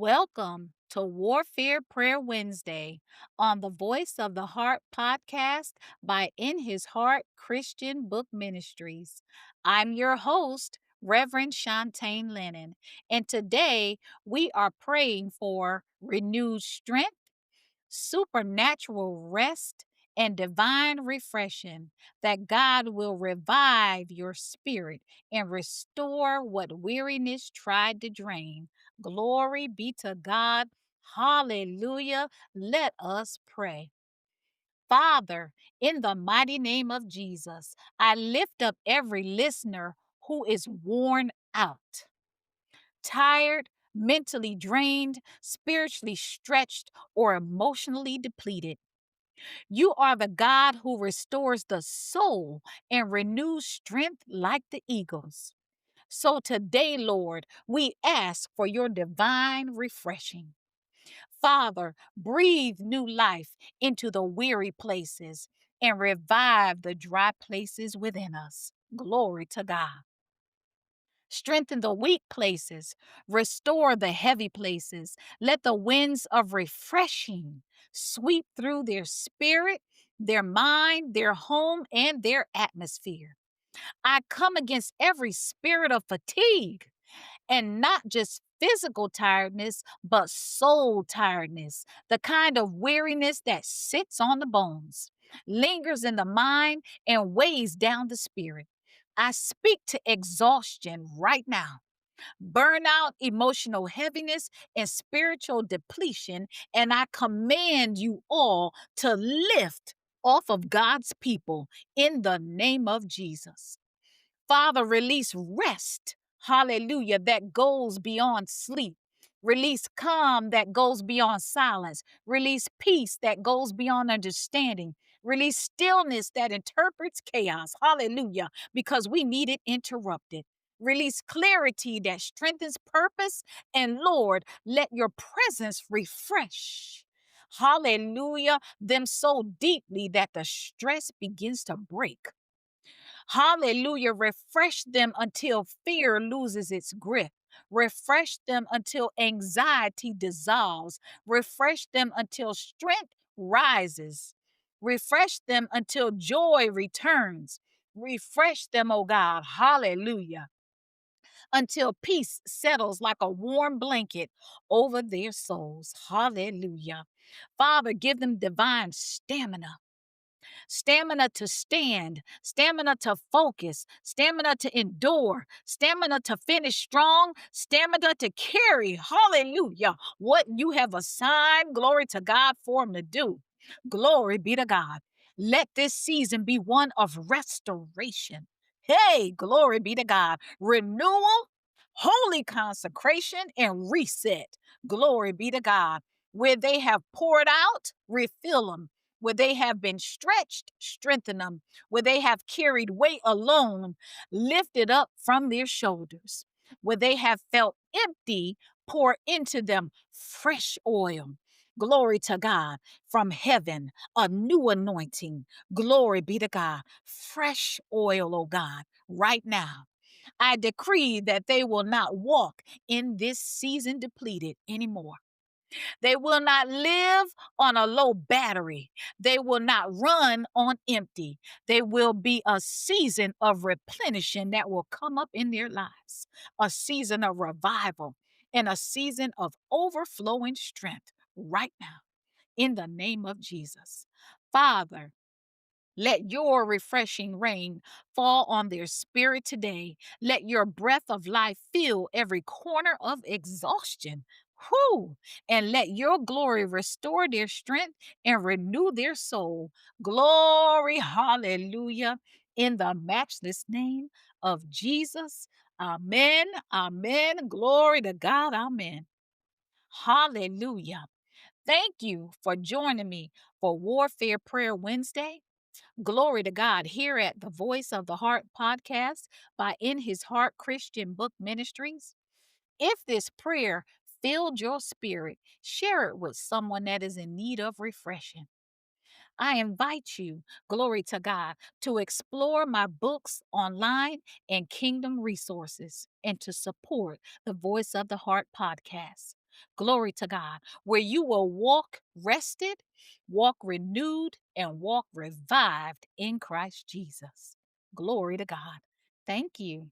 Welcome to Warfare Prayer Wednesday on the Voice of the Heart podcast by In His Heart Christian Book Ministries. I'm your host, Reverend Shantae Lennon, and today we are praying for renewed strength, supernatural rest, and divine refreshing, that God will revive your spirit and restore what weariness tried to drain. Glory be to God. Hallelujah. Let us pray. Father, in the mighty name of Jesus, I lift up every listener who is worn out, tired, mentally drained, spiritually stretched, or emotionally depleted. You are the God who restores the soul and renews strength like the eagles. So today, Lord, we ask for your divine refreshing. Father, breathe new life into the weary places and revive the dry places within us. Glory to God. Strengthen the weak places, restore the heavy places. Let the winds of refreshing sweep through their spirit, their mind, their home, and their atmosphere. I come against every spirit of fatigue, and not just physical tiredness, but soul tiredness, the kind of weariness that sits on the bones, lingers in the mind, and weighs down the spirit. I speak to exhaustion right now, burnout, emotional heaviness, and spiritual depletion, and I command you all to lift off of God's people in the name of Jesus. Father, release rest, hallelujah, that goes beyond sleep. Release calm that goes beyond silence. Release peace that goes beyond understanding. Release stillness that interprets chaos, hallelujah, because we need it interrupted. Release clarity that strengthens purpose. And Lord, let your presence refresh, hallelujah, them so deeply that the stress begins to break. Hallelujah. Refresh them until fear loses its grip. Refresh them until anxiety dissolves. Refresh them until strength rises. Refresh them until joy returns. Refresh them, oh God. Hallelujah. Until peace settles like a warm blanket over their souls. Hallelujah. Father, give them divine stamina, stamina to stand, stamina to focus, stamina to endure, stamina to finish strong, stamina to carry, hallelujah, what you have assigned, glory to God, for them to do. Glory be to God. Let this season be one of restoration. Hey, glory be to God. Renewal, holy consecration, and reset. Glory be to God. Where they have poured out, refill them. Where they have been stretched, strengthen them. Where they have carried weight alone, lift it up from their shoulders. Where they have felt empty, pour into them fresh oil. Glory to God from heaven, a new anointing. Glory be to God. Fresh oil, oh God, right now. I decree that they will not walk in this season depleted anymore. They will not live on a low battery. They will not run on empty. They will be a season of replenishing that will come up in their lives, a season of revival, and a season of overflowing strength right now in the name of Jesus. Father, let your refreshing rain fall on their spirit today. Let your breath of life fill every corner of exhaustion. Whew. And let your glory restore their strength and renew their soul. Glory, hallelujah, in the matchless name of Jesus. Amen. Amen. Glory to God. Amen. Hallelujah. Thank you for joining me for Warfare Prayer Wednesday. Glory to God here at the Voice of the Heart podcast by In His Heart Christian Book Ministries. If this prayer filled your spirit, share it with someone that is in need of refreshing. I invite you, glory to God, to explore my books online and kingdom resources and to support the Voice of the Heart podcast. Glory to God, where you will walk rested, walk renewed, and walk revived in Christ Jesus. Glory to God. Thank you.